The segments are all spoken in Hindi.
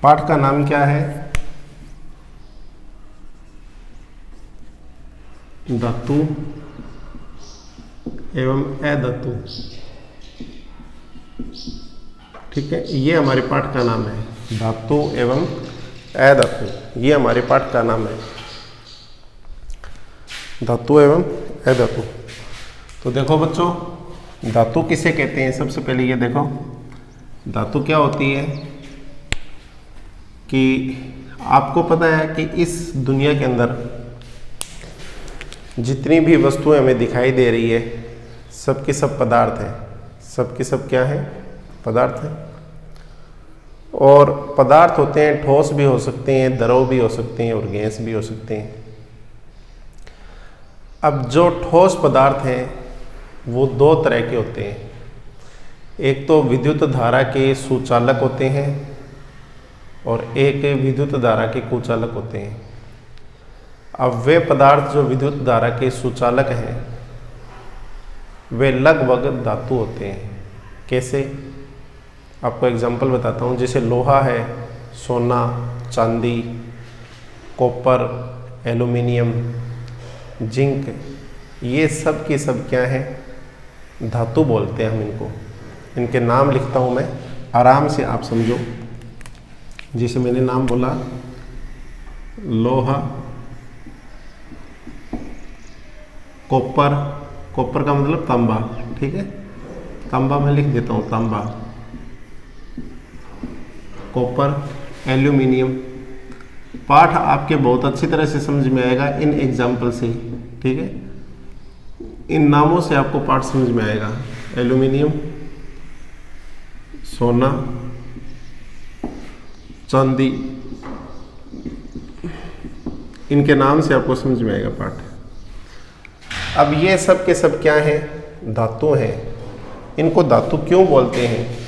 पाठ का नाम क्या है? धातु एवं अधातु। ठीक है, ये हमारे पाठ का नाम है, धातु एवं अधातु। ये हमारे पाठ का नाम है, धातु एवं अधातु। तो देखो बच्चों, धातु किसे कहते हैं? सबसे पहले ये देखो, धातु क्या होती है कि आपको पता है कि इस दुनिया के अंदर जितनी भी वस्तुएं हमें दिखाई दे रही है, सब के सब पदार्थ हैं। सब के सब क्या है? पदार्थ हैं। और पदार्थ होते हैं, ठोस भी हो सकते हैं, द्रव भी हो सकते हैं और गैस भी हो सकते हैं। अब जो ठोस पदार्थ हैं वो दो तरह के होते हैं। एक तो विद्युत धारा के सुचालक होते हैं और एक विद्युत धारा के कुचालक होते हैं। अब वे पदार्थ जो विद्युत धारा के सुचालक हैं वे लगभग धातु होते हैं। कैसे? आपको एग्जांपल बताता हूँ। जैसे लोहा है, सोना, चांदी, कॉपर, एल्युमिनियम, जिंक, ये सब के सब क्या है? धातु बोलते हैं हम इनको। इनके नाम लिखता हूँ मैं, आराम से आप समझो। जैसे मैंने नाम बोला, लोहा, कॉपर, कॉपर का मतलब तांबा। ठीक है, तांबा मैं लिख देता हूँ, तांबा, कॉपर, एल्यूमिनियम। पाठ आपके बहुत अच्छी तरह से समझ में आएगा इन एग्जाम्पल से। ठीक है, इन नामों से आपको पाठ समझ में आएगा। एल्यूमिनियम, सोना, चांदी, इनके नाम से आपको समझ में आएगा पाठ। अब ये सब के सब क्या हैं? धातु हैं। इनको धातु क्यों बोलते हैं?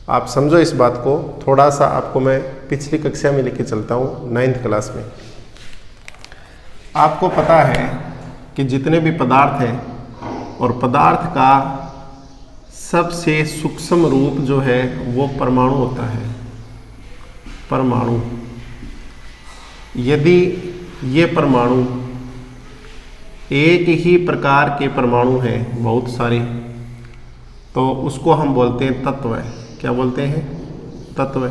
आप समझो इस बात को। थोड़ा सा आपको मैं पिछली कक्षा में लेके चलता हूँ, 9th क्लास में। आपको पता है कि जितने भी पदार्थ हैं और पदार्थ का सबसे सूक्ष्म रूप जो है वो परमाणु होता है। परमाणु। यदि ये परमाणु एक ही प्रकार के परमाणु हैं, बहुत सारे, तो उसको हम बोलते हैं तत्व। क्या बोलते हैं? तत्व।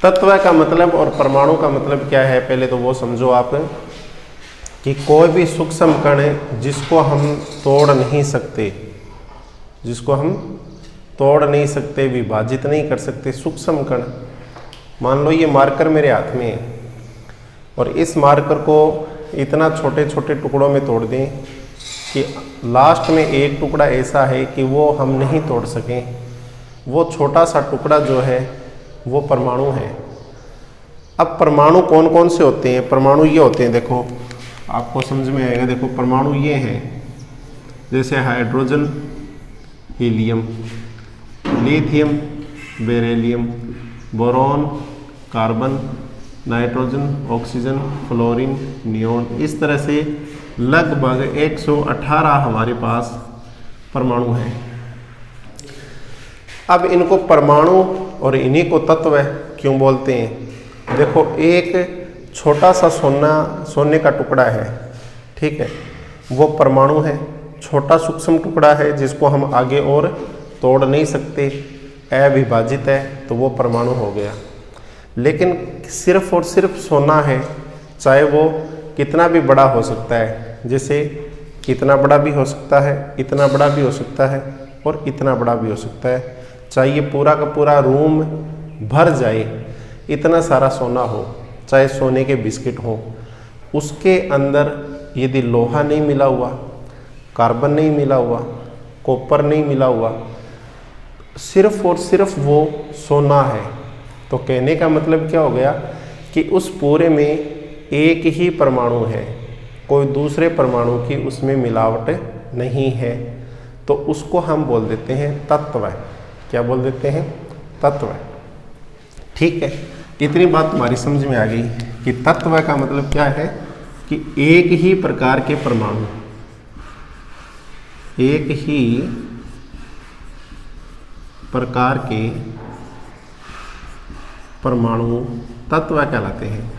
तत्व का मतलब और परमाणु का मतलब क्या है, पहले तो वो समझो आप। कि कोई भी सूक्ष्म कण जिसको हम तोड़ नहीं सकते, जिसको हम तोड़ नहीं सकते, विभाजित नहीं कर सकते, सूक्ष्म कण। मान लो ये मार्कर मेरे हाथ में है और इस मार्कर को इतना छोटे छोटे टुकड़ों में तोड़ दें कि लास्ट में एक टुकड़ा ऐसा है कि वो हम नहीं तोड़ सकें। वो छोटा सा टुकड़ा जो है वो परमाणु है। अब परमाणु कौन कौन से होते हैं? परमाणु ये होते हैं, देखो आपको समझ में आएगा। देखो परमाणु ये हैं, जैसे hydrogen, helium, lithium, beryllium, boron, carbon, nitrogen, oxygen, fluorine, neon. इस तरह से लगभग 118 हमारे पास परमाणु हैं। अब इनको परमाणु और इन्हीं को तत्व क्यों बोलते हैं? देखो, एक छोटा सा सोने का टुकड़ा है, ठीक है, वो परमाणु है। छोटा सूक्ष्म टुकड़ा है जिसको हम आगे और तोड़ नहीं सकते, अविभाजित है, तो वो परमाणु हो गया। लेकिन सिर्फ और सिर्फ सोना है, चाहे वो कितना भी बड़ा हो सकता है। जैसे इतना बड़ा भी हो सकता है, इतना बड़ा भी हो सकता है और इतना बड़ा भी हो सकता है। चाहे ये पूरा का पूरा रूम भर जाए, इतना सारा सोना हो, चाहे सोने के बिस्किट हो, उसके अंदर यदि लोहा नहीं मिला हुआ, कार्बन नहीं मिला हुआ, कॉपर नहीं मिला हुआ, सिर्फ और सिर्फ वो सोना है, तो कहने का मतलब क्या हो गया कि उस पूरे में एक ही परमाणु है, कोई दूसरे परमाणु की उसमें मिलावट नहीं है। तो उसको हम बोल देते हैं तत्व। क्या बोल देते हैं? तत्व। ठीक है, इतनी बात तुम्हारी समझ में आ गई कि तत्व का मतलब क्या है कि एक ही प्रकार के परमाणु, एक ही प्रकार के परमाणु तत्व कहलाते हैं।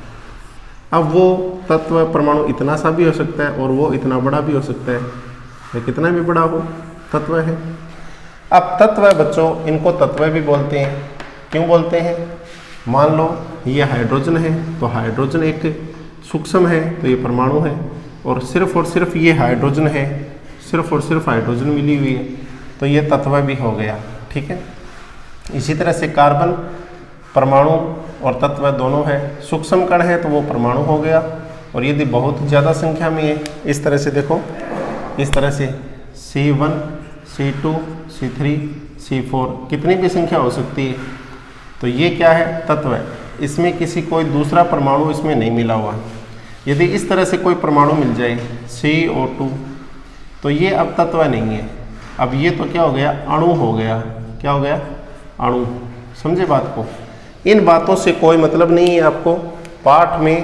अब वो तत्व परमाणु इतना सा भी हो सकता है और वो इतना बड़ा भी हो सकता है, या कितना भी बड़ा हो तत्व है। अब तत्व बच्चों, इनको तत्व भी बोलते हैं। क्यों बोलते हैं? मान लो ये हाइड्रोजन है तो हाइड्रोजन एक सूक्ष्म है तो ये परमाणु है, और सिर्फ ये हाइड्रोजन है, सिर्फ और सिर्फ हाइड्रोजन मिली हुई है तो ये तत्व भी हो गया। ठीक है। इसी तरह से कार्बन परमाणु और तत्व दोनों है। सूक्ष्म कण है तो वो परमाणु हो गया, और यदि बहुत ज़्यादा संख्या में है, इस तरह से देखो, इस तरह से C1 C2 C3 C4 कितनी भी संख्या हो सकती है, तो ये क्या है? तत्व है। इसमें किसी कोई दूसरा परमाणु इसमें नहीं मिला हुआ। यदि इस तरह से कोई परमाणु मिल जाए CO2, तो ये अब तत्व नहीं है, अब ये तो क्या हो गया? अणु हो गया। क्या हो गया? अणु। समझे बात को? इन बातों से कोई मतलब नहीं है आपको। पाठ में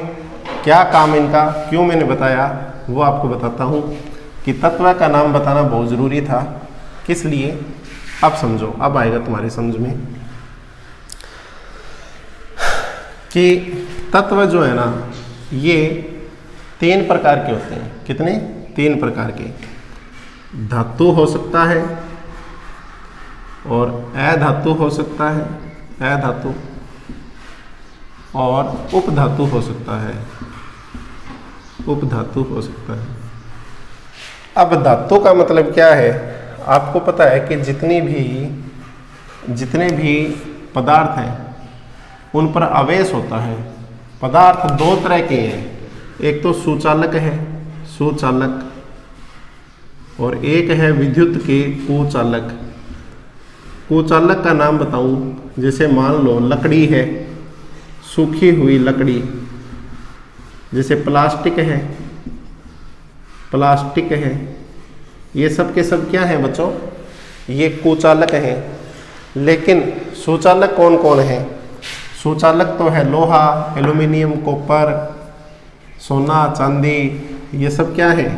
क्या काम इनका, क्यों मैंने बताया, वो आपको बताता हूँ कि तत्व का नाम बताना बहुत ज़रूरी था। किस लिए? अब समझो, अब आएगा तुम्हारी समझ में कि तत्व जो है ना, ये 3 प्रकार के होते हैं। कितने? 3 प्रकार के। धातु हो सकता है, और अधातु हो सकता है, अधातु, और उपधातु हो सकता है, उपधातु हो सकता है। अब धातु का मतलब क्या है? आपको पता है कि जितने भी पदार्थ हैं उन पर आवेश होता है। पदार्थ 2 तरह के हैं, एक तो सुचालक है, सुचालक, और एक है विद्युत के कुचालक। कुचालक का नाम बताऊं, जैसे मान लो लकड़ी है, सूखी हुई लकड़ी, जैसे प्लास्टिक है, प्लास्टिक है, ये सब के सब क्या हैं बच्चों? ये कुचालक हैं। लेकिन सुचालक कौन कौन है? सुचालक तो है लोहा, एल्यूमिनियम, कॉपर, सोना, चांदी, ये सब क्या है?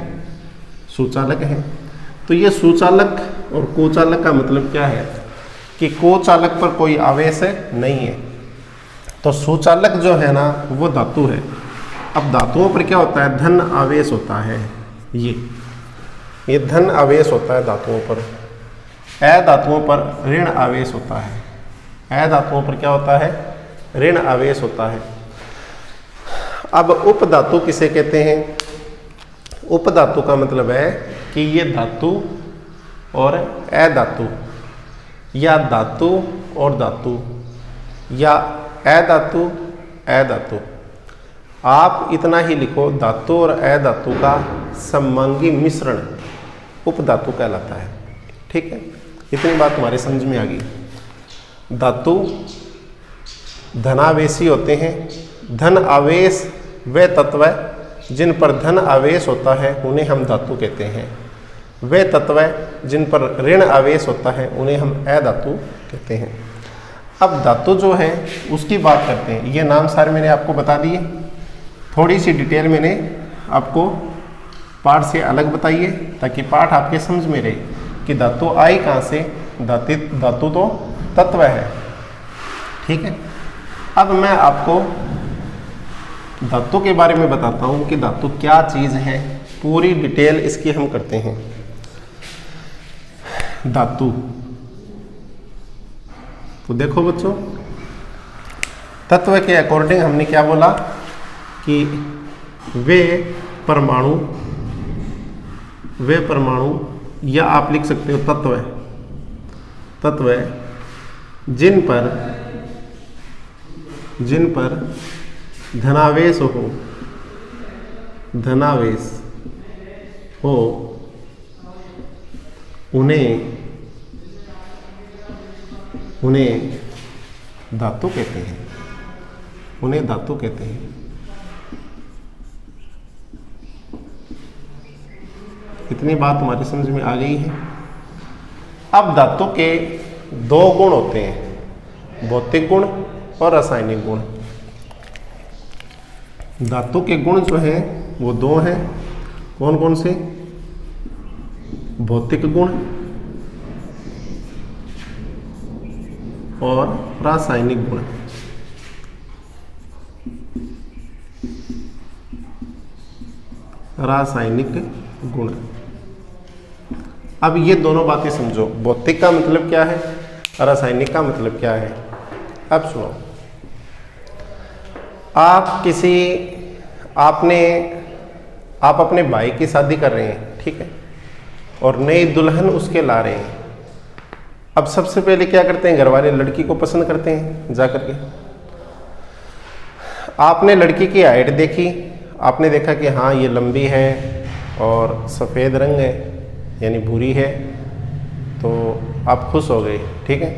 सुचालक है। तो ये सुचालक और कुचालक का मतलब क्या है कि कुचालक पर कोई आवेश नहीं है, तो सुचालक जो है ना वो धातु है। अब धातुओं पर क्या होता है? धन आवेश होता है। ये धन आवेश होता है धातुओं पर। अधातुओं पर ऋण आवेश होता है। अधातुओं पर क्या होता है? ऋण आवेश होता है। अब उपधातु किसे कहते हैं? उपधातु का मतलब है कि ये धातु और अधातु, या धातु और धातु, या अधातु अधातु। आप इतना ही लिखो, धातु और अधातु का सममांगी मिश्रण उपधातु कहलाता है। ठीक है, इतनी बात तुम्हारे समझ में आ गई। धातु धनावेशी होते हैं। धन आवेश वे तत्व जिन पर धन आवेश होता है उन्हें हम धातु कहते हैं। वे तत्व जिन पर ऋण आवेश होता है उन्हें हम अधातु कहते हैं। अब धातु जो है उसकी बात करते हैं। ये नाम सारे मैंने आपको बता दिए, थोड़ी सी डिटेल मैंने आपको पाठ से अलग बताइए ताकि पाठ आपके समझ में रहे कि धातु आई कहाँ से। धातु तो तत्व है। ठीक है, अब मैं आपको धातु के बारे में बताता हूँ कि धातु क्या चीज़ है। पूरी डिटेल इसकी हम करते हैं। धातु तो देखो बच्चों, तत्व के अकॉर्डिंग हमने क्या बोला कि वे परमाणु या आप लिख सकते हो तत्व जिन पर धनावेश हो उन्हें धातु कहते हैं। उन्हें धातु कहते हैं। इतनी बात हमारी समझ में आ गई है। अब धातु के 2 गुण होते हैं, भौतिक गुण और रासायनिक गुण। धातु के गुण जो हैं वो 2 हैं। कौन कौन से? भौतिक गुण और रासायनिक गुण। रासायनिक गुण। अब ये दोनों बातें समझो, भौतिक का मतलब क्या है, रासायनिक का मतलब क्या है। अब सुनो, आप अपने भाई की शादी कर रहे हैं, ठीक है, और नई दुल्हन उसके ला रहे हैं। अब सबसे पहले क्या करते हैं, घर वाले लड़की को पसंद करते हैं जा करके। आपने लड़की की हाइट देखी, आपने देखा कि हाँ ये लंबी है और सफ़ेद रंग है यानी भूरी है, तो आप खुश हो गए, ठीक है,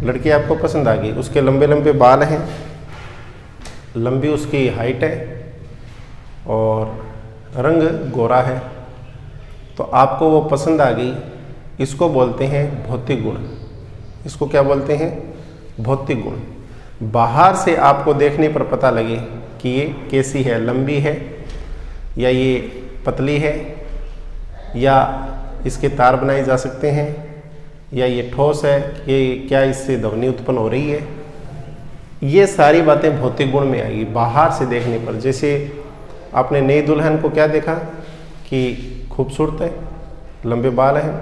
लड़की आपको पसंद आ गई। उसके लंबे लंबे बाल हैं, लंबी उसकी हाइट है और रंग गोरा है, तो आपको वो पसंद आ गई। इसको बोलते हैं भौतिक गुण। इसको क्या बोलते हैं, भौतिक गुण। बाहर से आपको देखने पर पता लगे कि ये कैसी है, लंबी है या ये पतली है, या इसके तार बनाए जा सकते हैं, या ये ठोस है, ये क्या इससे ध्वनि उत्पन्न हो रही है, ये सारी बातें भौतिक गुण में आएगी बाहर से देखने पर। जैसे आपने नई दुल्हन को क्या देखा कि खूबसूरत है, लंबे बाल हैं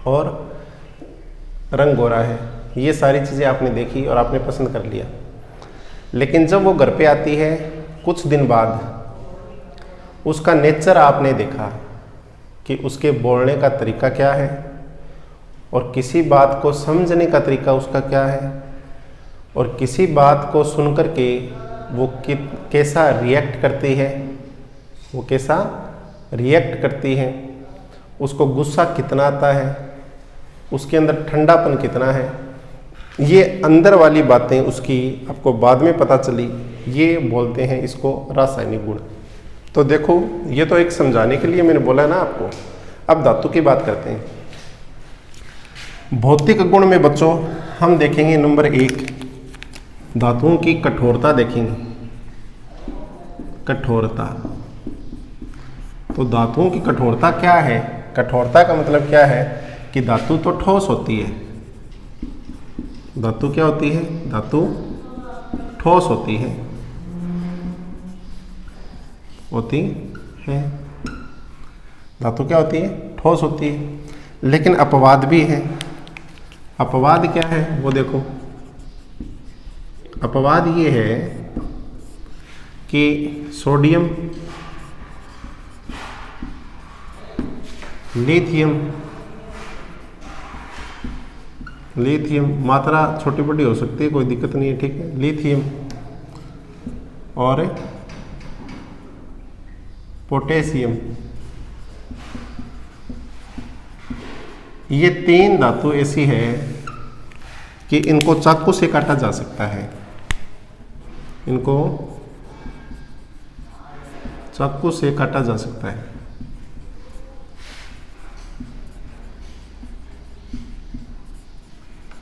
और रंग गोरा है, ये सारी चीज़ें आपने देखी और आपने पसंद कर लिया। लेकिन जब वो घर पे आती है कुछ दिन बाद, उसका नेचर आपने देखा कि उसके बोलने का तरीका क्या है और किसी बात को समझने का तरीका उसका क्या है, और किसी बात को सुन कर के वो कैसा रिएक्ट करती है, वो कैसा रिएक्ट करती है, उसको गुस्सा कितना आता है, उसके अंदर ठंडापन कितना है, ये अंदर वाली बातें उसकी आपको बाद में पता चली, ये बोलते हैं इसको रासायनिक गुण। तो देखो, ये तो एक समझाने के लिए मैंने बोला ना आपको। अब धातु की बात करते हैं। भौतिक गुण में बच्चों हम देखेंगे नंबर 1, धातुओं की कठोरता देखेंगे। कठोरता, तो धातुओं की कठोरता क्या है, कठोरता का मतलब क्या है कि धातु तो ठोस होती है। धातु क्या होती है, धातु ठोस होती है, धातु क्या होती है, ठोस होती है। लेकिन अपवाद भी है। अपवाद क्या है वो देखो, अपवाद ये है कि सोडियम, लिथियम मात्रा छोटी बड़ी हो सकती है, कोई दिक्कत नहीं है, ठीक है। लिथियम और पोटेशियम, ये 3 धातु ऐसी है कि इनको चाकू से काटा जा सकता है। इनको चाकू से काटा जा सकता है।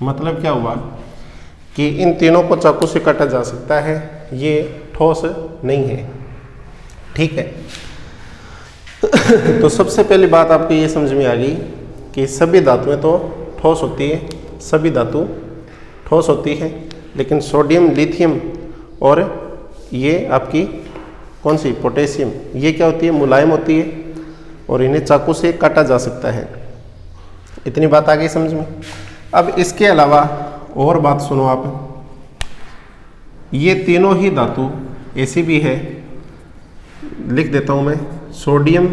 मतलब क्या हुआ कि इन तीनों को चाकू से काटा जा सकता है, ये ठोस नहीं है, ठीक है। तो सबसे पहली बात आपको ये समझ में आ गई कि सभी धातुएं तो ठोस होती है, सभी धातु ठोस होती है, लेकिन सोडियम, लिथियम और ये आपकी कौन सी पोटेशियम, ये क्या होती है, मुलायम होती है और इन्हें चाकू से काटा जा सकता है। इतनी बात आ गई समझ में। अब इसके अलावा और बात सुनो आप, ये तीनों ही धातु ऐसी भी है, लिख देता हूं मैं, सोडियम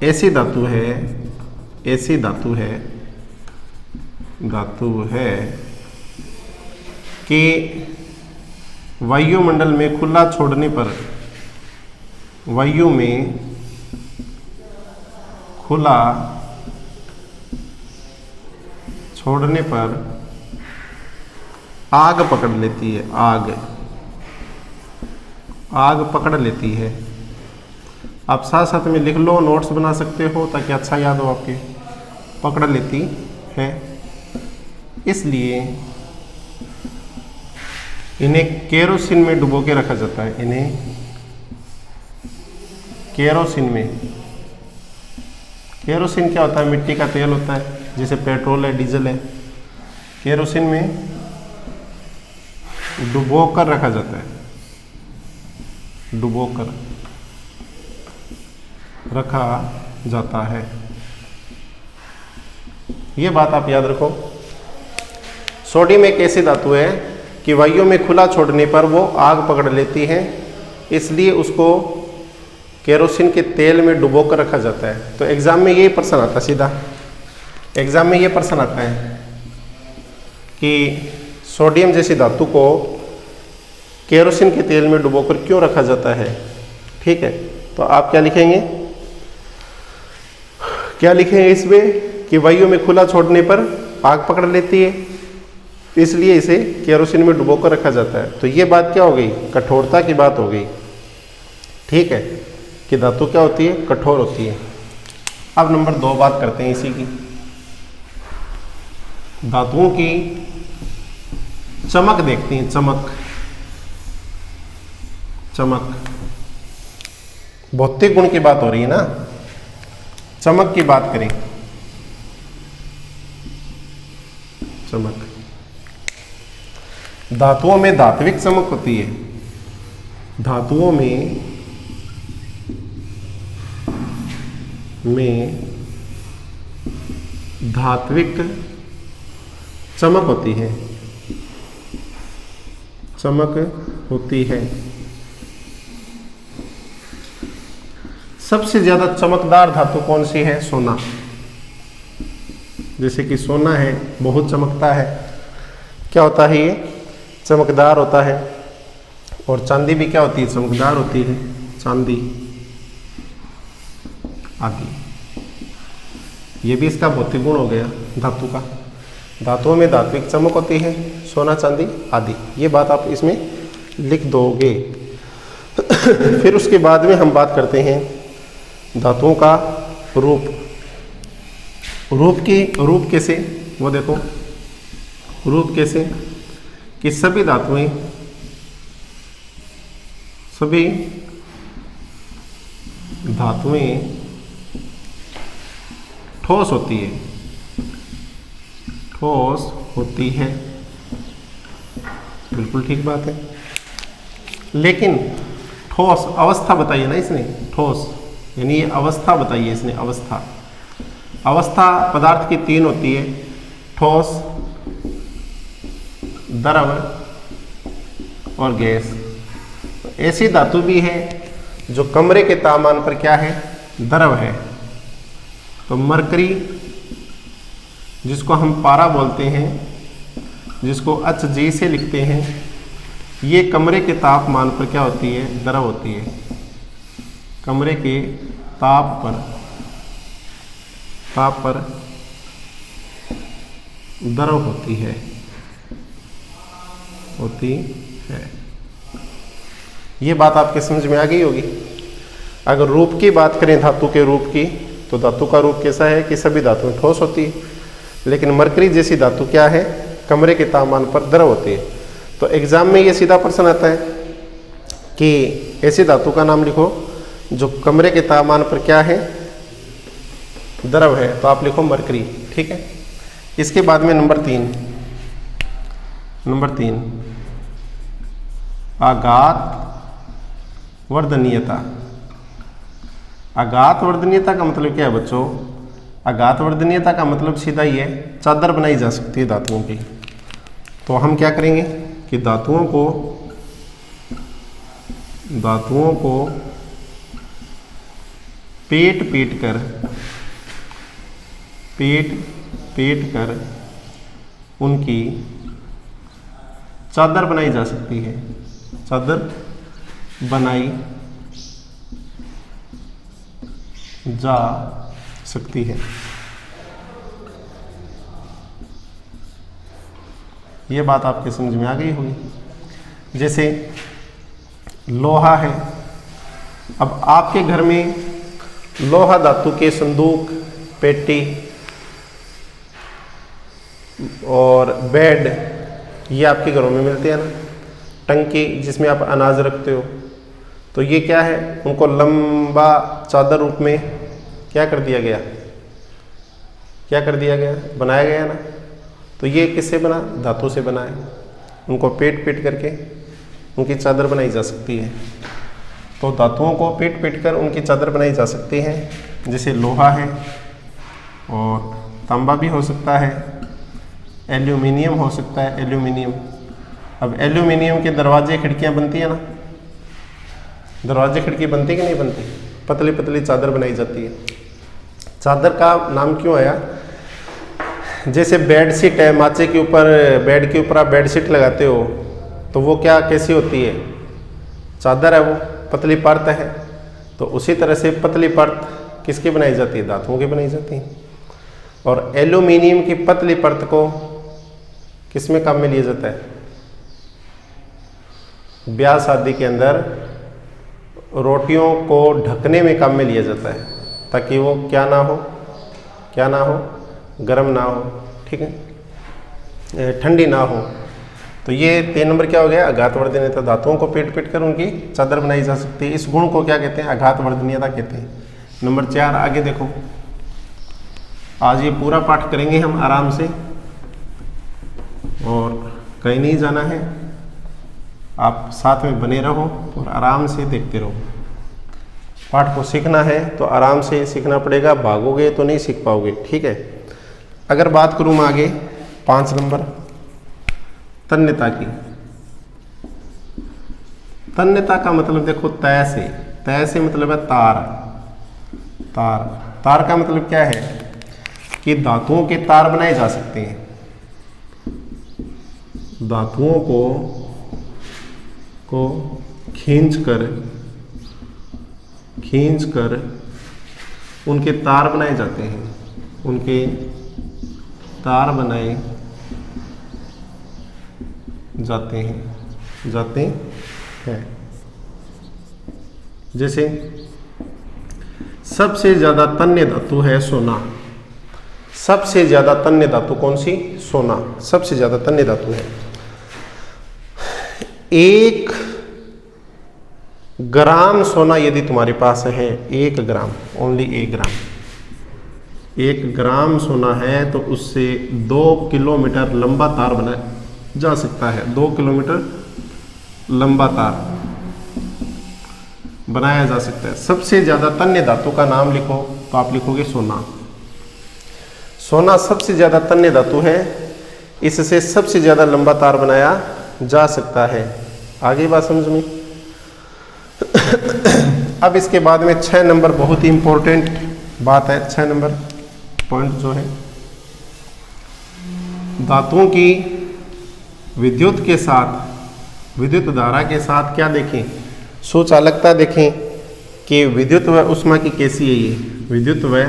ऐसी धातु है, ऐसी धातु है कि वायुमंडल में खुला छोड़ने पर, वायु में खुला छोड़ने पर आग पकड़ लेती है, आग पकड़ लेती है। आप साथ साथ में लिख लो, नोट्स बना सकते हो ताकि अच्छा याद हो आपके। पकड़ लेती है, इसलिए इन्हें केरोसिन में डुबो के रखा जाता है। इन्हें केरोसिन में, केरोसिन क्या होता है, मिट्टी का तेल होता है, जैसे पेट्रोल है, डीजल है। केरोसिन में डुबो कर रखा जाता है। डुबोकर रखा जाता है। ये बात आप याद रखो। सोडियम एक ऐसी धातु है कि वायु में खुला छोड़ने पर वो आग पकड़ लेती है, इसलिए उसको केरोसिन के तेल में डुबोकर रखा जाता है। तो एग्जाम में यही प्रश्न आता है, सीधा एग्जाम में ये प्रश्न आता है कि सोडियम जैसी धातु को केरोसिन के तेल में डुबोकर क्यों रखा जाता है। ठीक है, तो आप क्या लिखेंगे, क्या लिखेंगे इसमें कि वायु में खुला छोड़ने पर आग पकड़ लेती है, इसलिए इसे केरोसिन में डुबोकर रखा जाता है। तो ये बात क्या हो गई, कठोरता की बात हो गई। ठीक है, कि धातु क्या होती है, कठोर होती है। अब नंबर 2 बात करते हैं इसी की, धातुओं की चमक देखते हैं। चमक, चमक भौतिक गुण की बात हो रही है ना, चमक की बात करें। चमक, धातुओं में धात्विक चमक होती है। धातुओं में धात्विक चमक होती है, चमक होती है। सबसे ज्यादा चमकदार धातु कौन सी है, सोना। जैसे कि सोना है, बहुत चमकता है, क्या होता है ये, चमकदार होता है। और चांदी भी क्या होती है, चमकदार होती है, चांदी आदि। ये भी इसका भौतिक गुण हो गया धातु का। धातुओं में धात्विक चमक होती है, सोना चांदी आदि। ये बात आप इसमें लिख दोगे। फिर उसके बाद में हम बात करते हैं धातुओं का रूप। रूप कैसे, वो देखो रूप कैसे कि सभी धातुएं ठोस होती है, ठोस होती है, बिल्कुल ठीक बात है। लेकिन ठोस अवस्था बताइए ना इसने, ठोस यानी ये अवस्था बताइए इसने, अवस्था। अवस्था पदार्थ की 3 होती है, ठोस, द्रव और गैस। ऐसी धातु भी है जो कमरे के तापमान पर क्या है, द्रव है। तो मरकरी, जिसको हम पारा बोलते हैं, जिसको HG से लिखते हैं, ये कमरे के तापमान पर क्या होती है, द्रव होती है। कमरे के ताप पर द्रव होती है। ये बात आपके समझ में आ गई होगी। अगर रूप की बात करें, धातु के रूप की, तो धातु का रूप कैसा है कि सभी धातुएं ठोस होती है, लेकिन मरकरी जैसी धातु क्या है, कमरे के तापमान पर द्रव होती है। तो एग्जाम में ये सीधा प्रश्न आता है कि ऐसी धातु का नाम लिखो जो कमरे के तापमान पर क्या है, द्रव है। तो आप लिखो मरकरी। ठीक है, इसके बाद में नंबर 3 आघात वर्धनीयता। आघात वर्धनीयता का मतलब क्या है बच्चों, आघात वर्धनीयता का मतलब सीधा ही है, चादर बनाई जा सकती है धातुओं की। तो हम क्या करेंगे कि धातुओं को पेट कर उनकी चादर बनाई जा सकती है, चादर बनाई जा सकती है। ये बात आपके समझ में आ गई होगी। जैसे लोहा है, अब आपके घर में लोहा धातु के संदूक, पेटी और बेड, ये आपके घरों में मिलते हैं ना। टंकी जिसमें आप अनाज रखते हो, तो ये क्या है, उनको लंबा चादर रूप में क्या कर दिया गया, बनाया गया ना। तो ये किससे बना, धातु से बना है। उनको पेट करके उनकी चादर बनाई जा सकती है। तो धातुओं को पीट पीट कर उनकी चादर बनाई जा सकती है। जैसे लोहा है और तांबा भी हो सकता है, एल्यूमिनियम हो सकता है, एल्यूमिनियम। अब एल्यूमिनियम के दरवाजे खिड़कियां बनती है ना, दरवाजे खिड़की बनती कि नहीं बनती, पतली पतली चादर बनाई जाती है। चादर का नाम क्यों आया, जैसे बेड शीट है, माचे के ऊपर, बेड के ऊपर आप बेड शीट लगाते हो तो वो क्या कैसी होती है, चादर है, वो पतली परत है। तो उसी तरह से पतली परत किसकी बनाई जाती है, धातुओं की बनाई जाती है। और एल्यूमिनियम की पतली परत को किस में काम में लिया जाता है, ब्याह शादी के अंदर रोटियों को ढकने में काम में लिया जाता है, ताकि वो क्या ना हो, क्या ना हो, गर्म ना हो, ठीक है, ठंडी ना हो। तो ये 3 नंबर क्या हो गया, आघातवर्धनीयता। धातुओं को पीट पीट कर उनकी चादर बनाई जा सकती है। इस गुण को क्या कहते हैं, आघातवर्धनीयता कहते हैं। नंबर 4 आगे देखो। आज ये पूरा पाठ करेंगे हम आराम से, और कहीं नहीं जाना है, आप साथ में बने रहो और आराम से देखते रहो। पाठ को सीखना है तो आराम से सीखना पड़ेगा, भागोगे तो नहीं सीख पाओगे, ठीक है। अगर बात करूँ मैं आगे 5 नंबर तन्यता की। तन्यता का मतलब देखो तय से, तय से मतलब है तार। तार, तार का मतलब क्या है कि धातुओं के तार बनाए जा सकते हैं। धातुओं को खींच कर उनके तार बनाए जाते हैं, उनके तार बनाए जाते हैं। जैसे सबसे ज्यादा तन्य धातु है सोना। सबसे ज्यादा तन्य धातु कौन सी, सोना सबसे ज्यादा तन्य धातु है। 1 ग्राम सोना यदि तुम्हारे पास है, 1 ग्राम, ओनली 1 ग्राम, 1 ग्राम सोना है तो उससे 2 किलोमीटर लंबा तार बनाया जा सकता है। 2 किलोमीटर लंबा तार बनाया जा सकता है। सबसे ज्यादा तन्य धातु का नाम लिखो तो आप लिखोगे सोना। सोना सबसे ज्यादा तन्य धातु है, इससे सबसे ज्यादा लंबा तार बनाया जा सकता है। आगे बात समझ में। अब इसके बाद में 6 नंबर बहुत ही इंपॉर्टेंट बात है। 6 नंबर पॉइंट जो है, धातुओं की विद्युत के साथ, विद्युत धारा के साथ क्या देखें, सुचालकता देखें कि विद्युत व उष्मा की कैसी है। ये विद्युत व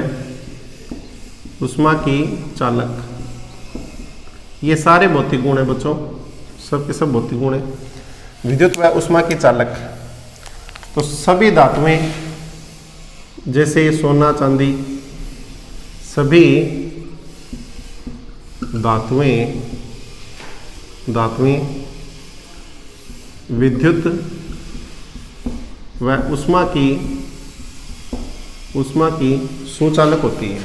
उष्मा की चालक, ये सारे भौतिक गुण है बच्चों, सब के सब भौतिक गुण है। विद्युत व उष्मा की चालक, तो सभी धातुएं जैसे सोना चांदी, सभी धातुएं विद्युत व उष्मा की सुचालक होती है,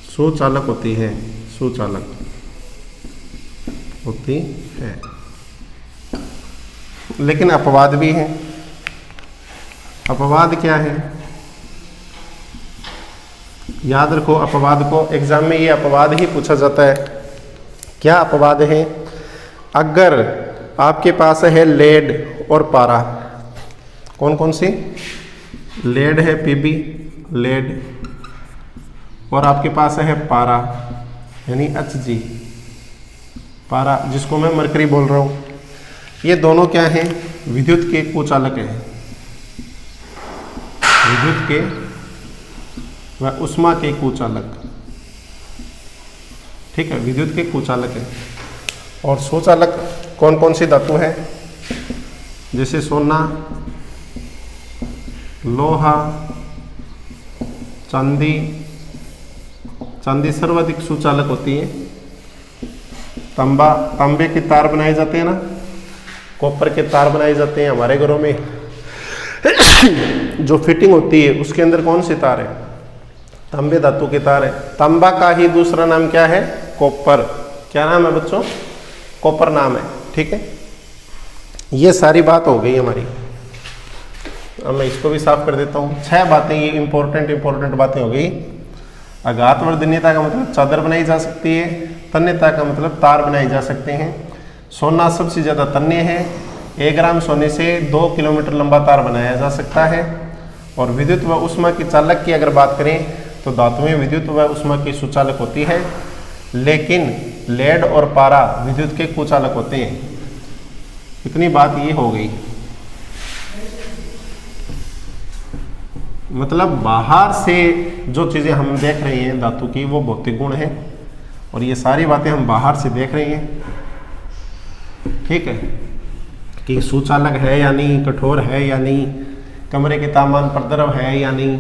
सुचालक होती है, सुचालक होती है। लेकिन अपवाद भी है। अपवाद क्या है, याद रखो अपवाद को, एग्जाम में ये अपवाद ही पूछा जाता है। क्या अपवाद है, अगर आपके पास है लेड और पारा, कौन कौन सी, लेड है पीबी, लेड, और आपके पास है पारा यानी HG, पारा जिसको मैं मरकरी बोल रहा हूँ। ये दोनों क्या हैं, विद्युत के कुचालक हैं, विद्युत के व उष्मा के कुचालक, ठीक है, विद्युत के कुचालक है। और सुचालक कौन कौन सी धातु है, जैसे सोना, लोहा, चांदी, चांदी सर्वाधिक सुचालक होती है। तांबा, तांबे के तार बनाए जाते हैं ना, कॉपर के तार बनाए जाते हैं हमारे घरों में। जो फिटिंग होती है उसके अंदर कौन से तार है, तांबे धातु के तार है। तांबा का ही दूसरा नाम क्या है, कॉपर। क्या नाम है बच्चों, कॉपर नाम है, ठीक है। ये सारी बात हो गई हमारी। अब मैं इसको भी साफ कर देता हूँ। 6 बातें ये इंपॉर्टेंट बातें हो गई। अघात वर्धनीयता का मतलब चादर बनाई जा सकती है, तन्यता का मतलब तार बनाए जा सकते हैं। सोना सबसे ज़्यादा तन्य है, 1 ग्राम सोने से 2 किलोमीटर लंबा तार बनाया जा सकता है। और विद्युत व ऊष्मा की चालक की अगर बात करें तो धातुएं विद्युत व ऊष्मा की सुचालक होती है, लेकिन लेड और पारा विद्युत के कुचालक होते हैं। इतनी बात ये हो गई। मतलब बाहर से जो चीज़ें हम देख रहे हैं धातु की वो भौतिक गुण है, और ये सारी बातें हम बाहर से देख रहे हैं, ठीक है, कि सुचालक है या नहीं, कठोर है या नहीं, कमरे के तापमान पर द्रव है या नहीं,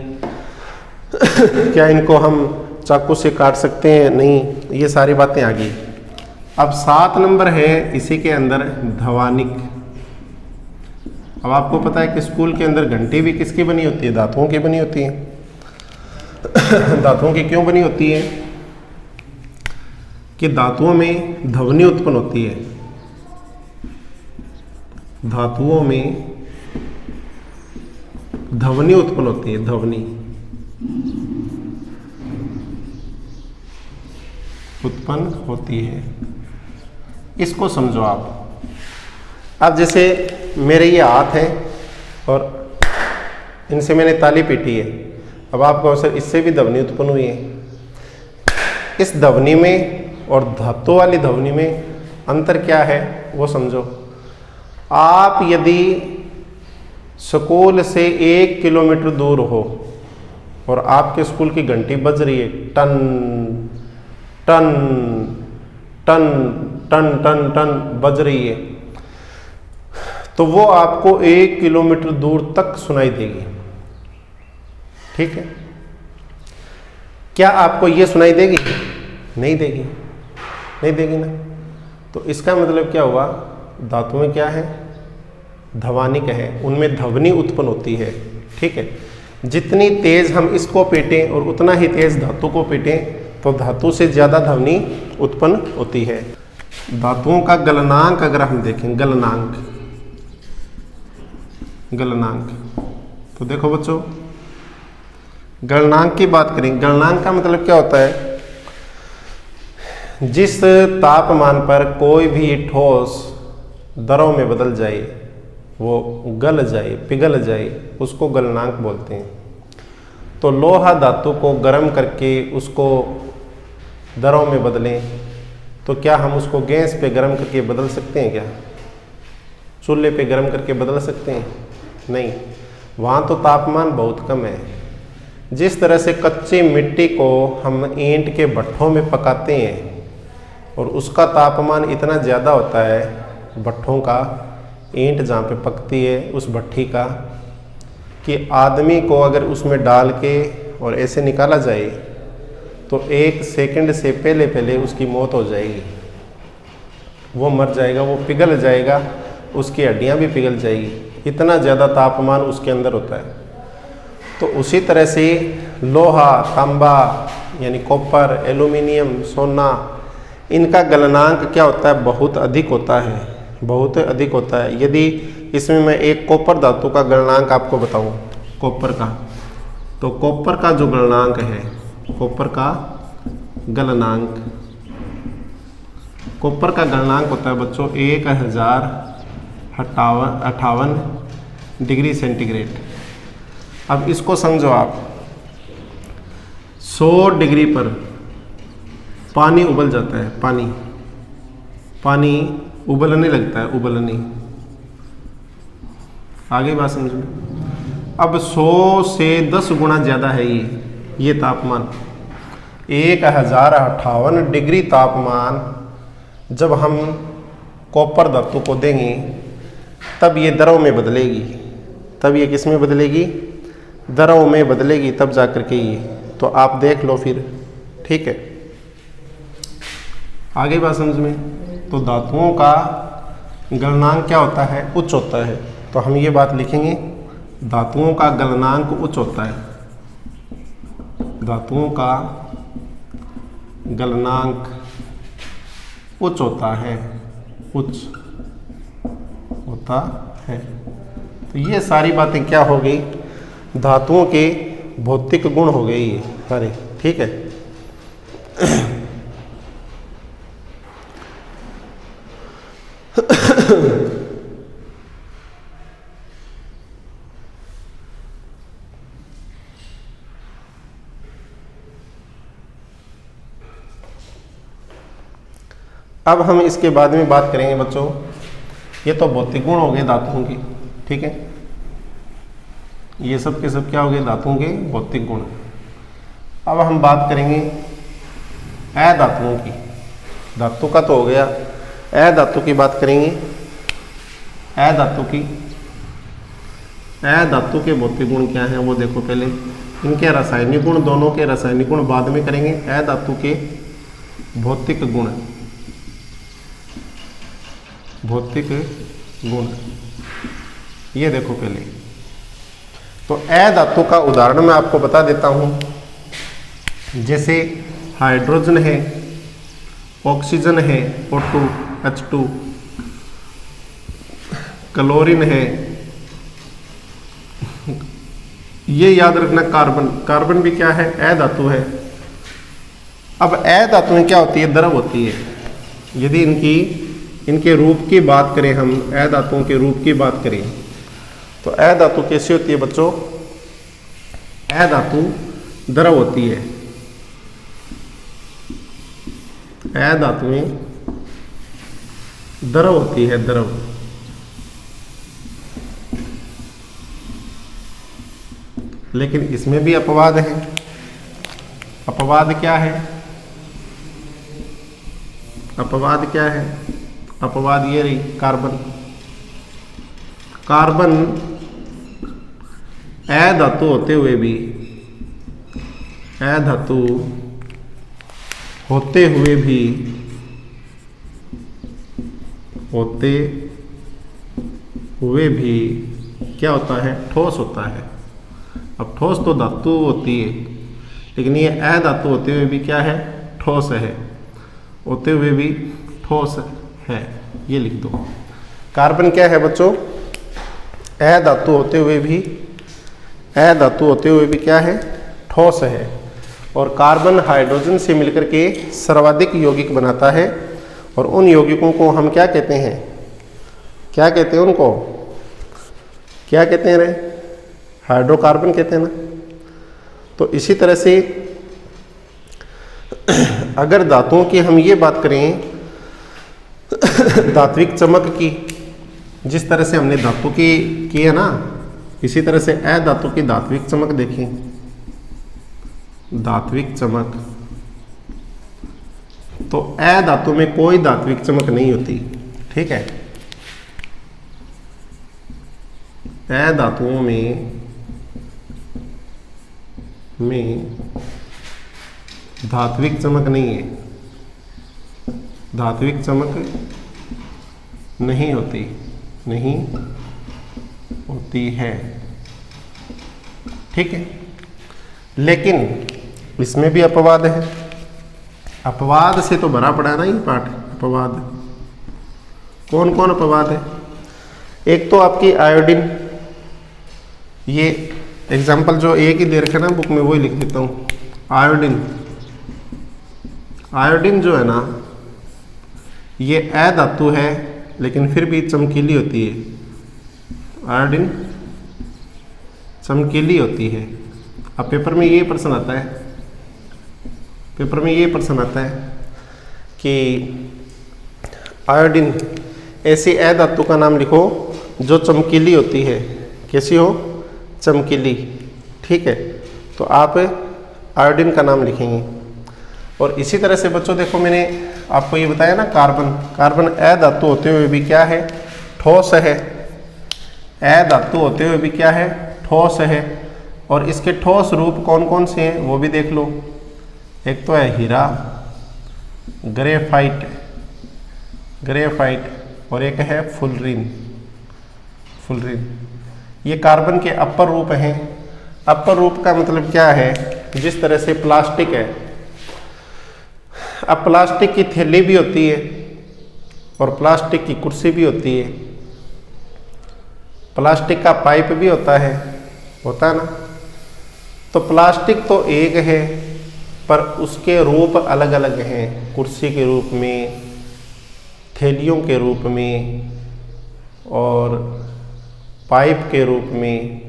क्या इनको हम चाकू से काट सकते हैं, नहीं, ये सारी बातें आ गई। अब 7 नंबर है इसी के अंदर ध्वनिक। अब आपको पता है कि स्कूल के अंदर घंटी भी किसकी बनी होती है? धातुओं की बनी होती है। धातुओं की क्यों बनी होती है? कि धातुओं में ध्वनि उत्पन्न होती है। धातुओं में ध्वनि उत्पन्न होती है, ध्वनि उत्पन्न होती है। इसको समझो आप। अब जैसे मेरे ये हाथ है और इनसे मैंने ताली पीटी है, अब आपको अवसर इससे भी ध्वनि उत्पन्न हुई है। इस ध्वनि में और धातु वाली ध्वनि में अंतर क्या है वो समझो। आप यदि स्कूल से 1 किलोमीटर दूर हो और आपके स्कूल की घंटी बज रही है, टन टन टन टन टन टन बज रही है, तो वो आपको 1 किलोमीटर दूर तक सुनाई देगी, ठीक है। क्या आपको ये सुनाई देगी? नहीं देगी, नहीं देगी ना। तो इसका मतलब क्या हुआ? धातुएं क्या है? ध्वनिक है, उनमें ध्वनि उत्पन्न होती है, ठीक है। जितनी तेज हम इसको पीटें और उतना ही तेज धातु को पीटें तो धातु से ज़्यादा ध्वनि उत्पन्न होती है। धातुओं का गलनांक अगर हम देखें, गलनांक, तो देखो बच्चों, गलनांक की बात करें। गलनांक का मतलब क्या होता है? जिस तापमान पर कोई भी ठोस दरों में बदल जाए, वो गल जाए, पिघल जाए, उसको गलनांक बोलते हैं। तो लोहा धातु को गर्म करके उसको दरों में बदलें तो क्या हम उसको गैस पे गर्म करके बदल सकते हैं? क्या चूल्हे पे गर्म करके बदल सकते हैं? नहीं, वहाँ तो तापमान बहुत कम है। जिस तरह से कच्ची मिट्टी को हम ईंट के भट्ठों में पकाते हैं और उसका तापमान इतना ज़्यादा होता है, भट्ठों का, ईंट जहाँ पे पकती है उस भट्ठी का, कि आदमी को अगर उसमें डाल के और ऐसे निकाला जाए तो 1 सेकंड से पहले उसकी मौत हो जाएगी, वो मर जाएगा, वो पिघल जाएगा, उसकी हड्डियाँ भी पिघल जाएगी, इतना ज़्यादा तापमान उसके अंदर होता है। तो उसी तरह से लोहा, तांबा यानी कॉपर, एल्यूमिनियम, सोना, इनका गलनांक क्या होता है? बहुत अधिक होता है, बहुत अधिक होता है। यदि इसमें मैं एक कॉपर धातु का गलनांक आपको बताऊं, कॉपर का, तो कॉपर का जो गलनांक है, कॉपर का गलनांक, कॉपर का गलनांक होता है बच्चों 1058 डिग्री सेंटीग्रेड। अब इसको समझो आप, 100 डिग्री पर पानी उबल जाता है, पानी उबलने लगता है, उबलने, आगे बात समझ में। अब 100 से 10 गुना ज़्यादा है ये तापमान, 1058 डिग्री तापमान जब हम कॉपर धातु को देंगे तब ये दरों में बदलेगी। तब ये किस में बदलेगी? दरों में बदलेगी, तब जाकर के ये, तो आप देख लो फिर, ठीक है। आगे बात समझ में। तो धातुओं का गलनांक क्या होता है? उच्च होता है। तो हम ये बात लिखेंगे, धातुओं का गलनांक उच्च होता है, धातुओं का गलनांक उच्च होता है, उच्च होता है। तो ये सारी बातें क्या हो गई, धातुओं के भौतिक गुण हो गए ये सारे, ठीक है। अब हम इसके बाद में बात करेंगे बच्चों, ये तो भौतिक गुण हो गए धातुओं के, ठीक है। ये सब के सब क्या हो गए, धातुओं के भौतिक गुण। अब हम बात करेंगे अधातुओं की। धातु का तो हो गया, अधातु की बात करेंगे। अधातु की, अधातु के भौतिक गुण क्या हैं वो देखो पहले। इनके रासायनिक गुण, दोनों के रासायनिक गुण बाद में करेंगे। अधातु के भौतिक गुण, भौतिक गुण ये देखो पहले। तो अधातु का उदाहरण मैं आपको बता देता हूं, जैसे हाइड्रोजन है, ऑक्सीजन है O2 H2, क्लोरीन है, ये याद रखना। कार्बन, कार्बन भी क्या है, अधातु है। अब अधातुएं क्या होती है, द्रव होती है। यदि इनके रूप की बात करें, हम अधातुओं के रूप की बात करें तो अधातु कैसी होती है बच्चों, अधातु द्रव होती है। अधातुएं द्रव होती है, द्रव। लेकिन इसमें भी अपवाद है। अपवाद क्या है, अपवाद क्या है, अपवाद ये रही कार्बन। कार्बन अधातु होते हुए भी, अधातु होते हुए भी, होते हुए भी क्या होता है, ठोस होता है। अब ठोस तो धातु होती है, लेकिन ये अधातु होते हुए भी क्या है, ठोस है। होते हुए भी ठोस है, ये लिख दो। कार्बन क्या है बच्चों, अधातु होते हुए भी, अधातु होते हुए भी क्या है, ठोस है। और कार्बन हाइड्रोजन से मिलकर के सर्वाधिक यौगिक बनाता है। और उन यौगिकों को हम क्या कहते हैं, क्या कहते हैं उनको, क्या कहते हैं रे, हाइड्रोकार्बन कहते हैं ना। तो इसी तरह से अगर धातुओं की हम ये बात करें, धात्विक चमक की, जिस तरह से हमने धातु की है ना, इसी तरह से अधातु की धात्विक चमक देखें। धात्विक चमक, तो अधातु में कोई धात्विक चमक नहीं होती, ठीक है। अधातुओं में धात्विक चमक नहीं है, धात्विक चमक नहीं होती, नहीं होती है, ठीक है। लेकिन इसमें भी अपवाद है। अपवाद से तो भरा पड़ा है ना ये पाठ। अपवाद कौन कौन अपवाद है, एक तो आपकी आयोडीन, ये एग्जाम्पल जो एक ही दे रखे ना बुक में वही लिख देता हूँ। आयोडीन, आयोडीन जो है ना ये अधातु है लेकिन फिर भी चमकीली होती है। आयोडीन चमकीली होती है। अब पेपर में ये प्रश्न आता है, पेपर में ये प्रश्न आता है कि आयोडीन ऐसी अधातु का नाम लिखो जो चमकीली होती है। कैसी हो, चमकीली, ठीक है। तो आप आयोडीन का नाम लिखेंगे। और इसी तरह से बच्चों देखो, मैंने आपको ये बताया ना, कार्बन, कार्बन अधातु होते हुए भी क्या है, ठोस है। अधातु होते हुए भी क्या है, ठोस है। और इसके ठोस रूप कौन कौन से हैं वो भी देख लो। एक तो है हीरा, ग्रेफाइट, ग्रेफाइट, और एक है फुलरिन, फुलरिन। ये कार्बन के अपर रूप हैं। अपर रूप का मतलब क्या है, जिस तरह से प्लास्टिक है, अब प्लास्टिक की थैली भी होती है और प्लास्टिक की कुर्सी भी होती है। प्लास्टिक का पाइप भी होता है ना। तो प्लास्टिक तो एक है पर उसके रूप अलग अलग हैं, कुर्सी के रूप में, थैलियों के रूप में और पाइप के रूप में।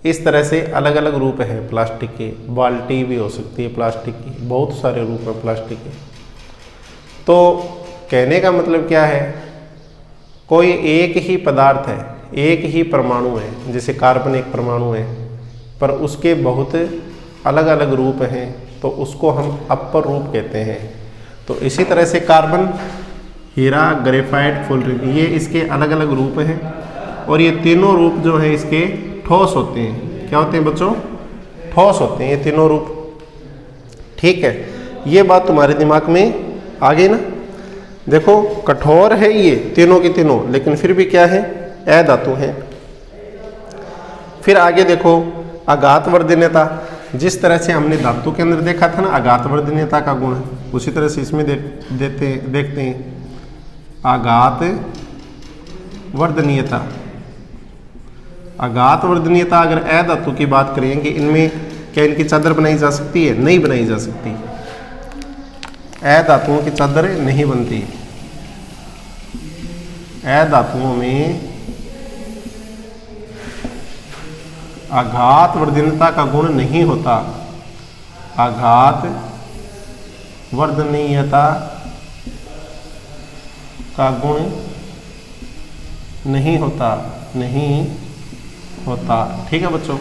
इस तरह से अलग अलग रूप है प्लास्टिक के। बाल्टी भी हो सकती है प्लास्टिक की, बहुत सारे रूप हैं प्लास्टिक के। तो कहने का मतलब क्या है, कोई एक ही पदार्थ है, एक ही परमाणु है, जैसे कार्बन एक परमाणु है पर उसके बहुत अलग अलग रूप हैं, तो उसको हम अपर रूप कहते हैं। तो इसी तरह से कार्बन, हीरा, ग्रेफाइट, फुलरिन, ये इसके अलग अलग रूप हैं और ये तीनों रूप जो है इसके ठोस होते हैं। क्या होते हैं बच्चों? ठोस होते हैं ये तीनों रूप। ठीक है, ये बात तुम्हारे दिमाग में आ गई ना। देखो कठोर है ये तीनों की तीनों, लेकिन फिर भी क्या है, अधातु है। फिर आगे देखो आघातवर्धनीयता। जिस तरह से हमने धातु के अंदर देखा था ना आघातवर्धनीयता का गुण, उसी तरह से इसमें देखते हैं आघातवर्धनीयता। आघातवर्धनीयता अगर अधातु की बात करें कि इनमें क्या इनकी चादर बनाई जा सकती है? नहीं बनाई जा सकती। अधातुओं की चादर नहीं बनती। अधातुओं में आघातवर्धनीयता का गुण नहीं होता। आघातवर्धनीयता का गुण नहीं होता। ठीक है बच्चों,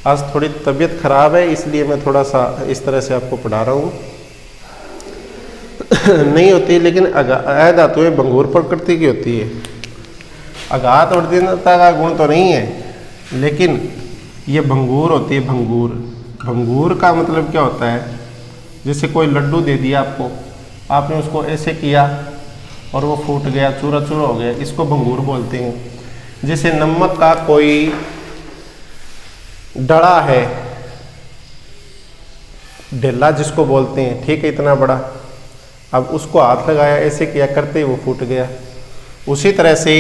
आज थोड़ी तबीयत खराब है इसलिए मैं थोड़ा सा इस तरह से आपको पढ़ा रहा हूँ। नहीं होती, लेकिन अधातुएं भंगुर प्रकृति की होती है। आघातवर्धनीयता का गुण तो नहीं है, लेकिन ये भंगुर होती है। भंगुर का मतलब क्या होता है, जैसे कोई लड्डू दे दिया आपको, आपने उसको ऐसे किया और वो फूट गया, चूरा चूरा हो गया, इसको भंगुर बोलते हैं। जैसे नमक का कोई डड़ा है, ढेला जिसको बोलते हैं, ठीक है, इतना बड़ा, अब उसको हाथ लगाया, ऐसे किया, करते ही वो फूट गया। उसी तरह से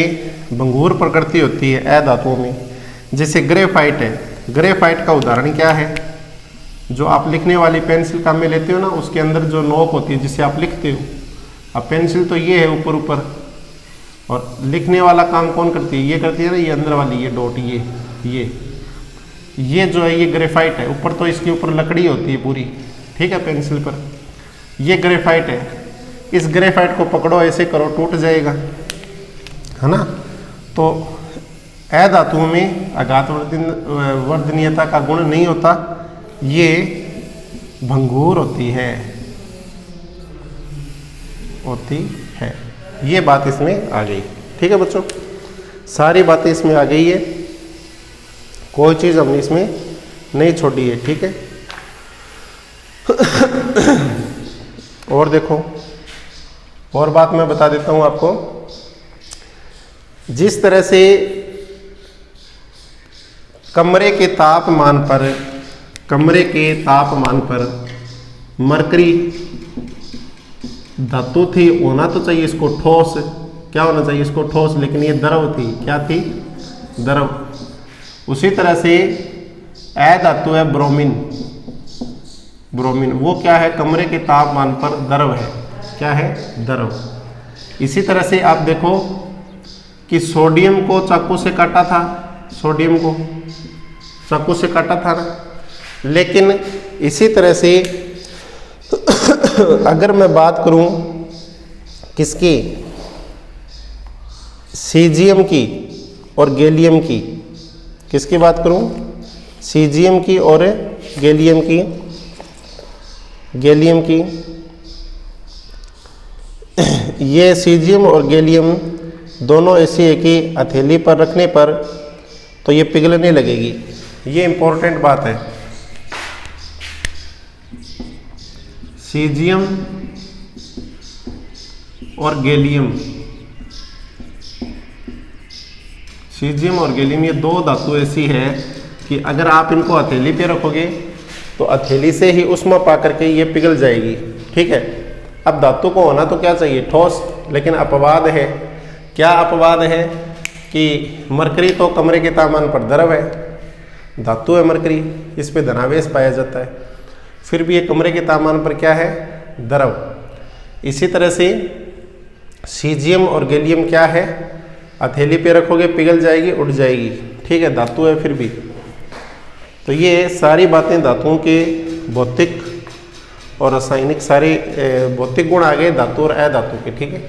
भंगुर प्रकृति होती है अधातुओं में। जैसे ग्रेफाइट है, ग्रेफाइट का उदाहरण क्या है, जो आप लिखने वाली पेंसिल काम में लेते हो ना, उसके अंदर जो नोक होती है जिससे आप लिखते हो। अब पेंसिल तो ये है ऊपर, और लिखने वाला काम कौन करती है? ये करती है ना, ये अंदर वाली, ये डॉट, ये जो है ये ग्रेफाइट है। ऊपर तो इसके ऊपर लकड़ी होती है पूरी, ठीक है, पेंसिल पर। ये ग्रेफाइट है। इस ग्रेफाइट को पकड़ो, ऐसे करो, टूट जाएगा, है ना। तो अधातुओं में आघातवर्धनीयता का गुण नहीं होता, ये भंगुर होती है। ये बात इसमें आ गई। ठीक है बच्चों, सारी बातें इसमें आ गई है, कोई चीज़ हमने इसमें नहीं छोड़ी है। ठीक है। और देखो, और बात मैं बता देता हूँ आपको। जिस तरह से कमरे के तापमान पर मरकरी धातु थी, होना तो चाहिए इसको ठोस। क्या होना चाहिए इसको? ठोस, लेकिन ये द्रव थी। क्या थी? द्रव। उसी तरह से अधातु है ब्रोमीन। वो क्या है? कमरे के तापमान पर द्रव है। क्या है? द्रव। इसी तरह से आप देखो कि सोडियम को चाकू से काटा था, सोडियम को चाकू से काटा था ना। लेकिन इसी तरह से अगर मैं बात करूं किसकी, सीजियम की और गैलियम की, किसकी बात करूं? सीजियम की और गैलियम की। ये सीजियम और गैलियम दोनों ऐसी है कि हथेली पर रखने पर तो ये पिघलने लगेगी। ये इंपॉर्टेंट बात है। सीजियम और गैलियम, ये दो धातु ऐसी है कि अगर आप इनको हथेली पे रखोगे तो हथेली से ही उष्मा पा करके ये पिघल जाएगी। ठीक है। अब धातु को होना तो क्या चाहिए? ठोस। लेकिन अपवाद है। क्या अपवाद है? कि मरकरी तो कमरे के तापमान पर द्रव है, धातु है मरकरी, इस पे धनावेश पाया जाता है, फिर भी ये कमरे के तापमान पर क्या है, द्रव। इसी तरह से सीजियम और गैलियम क्या है, हथेली पे रखोगे पिघल जाएगी, उड़ जाएगी, ठीक है, धातु है फिर भी। तो ये सारी बातें धातुओं के भौतिक और रासायनिक सारे भौतिक गुण आ गए धातु और अधातु के, ठीक है।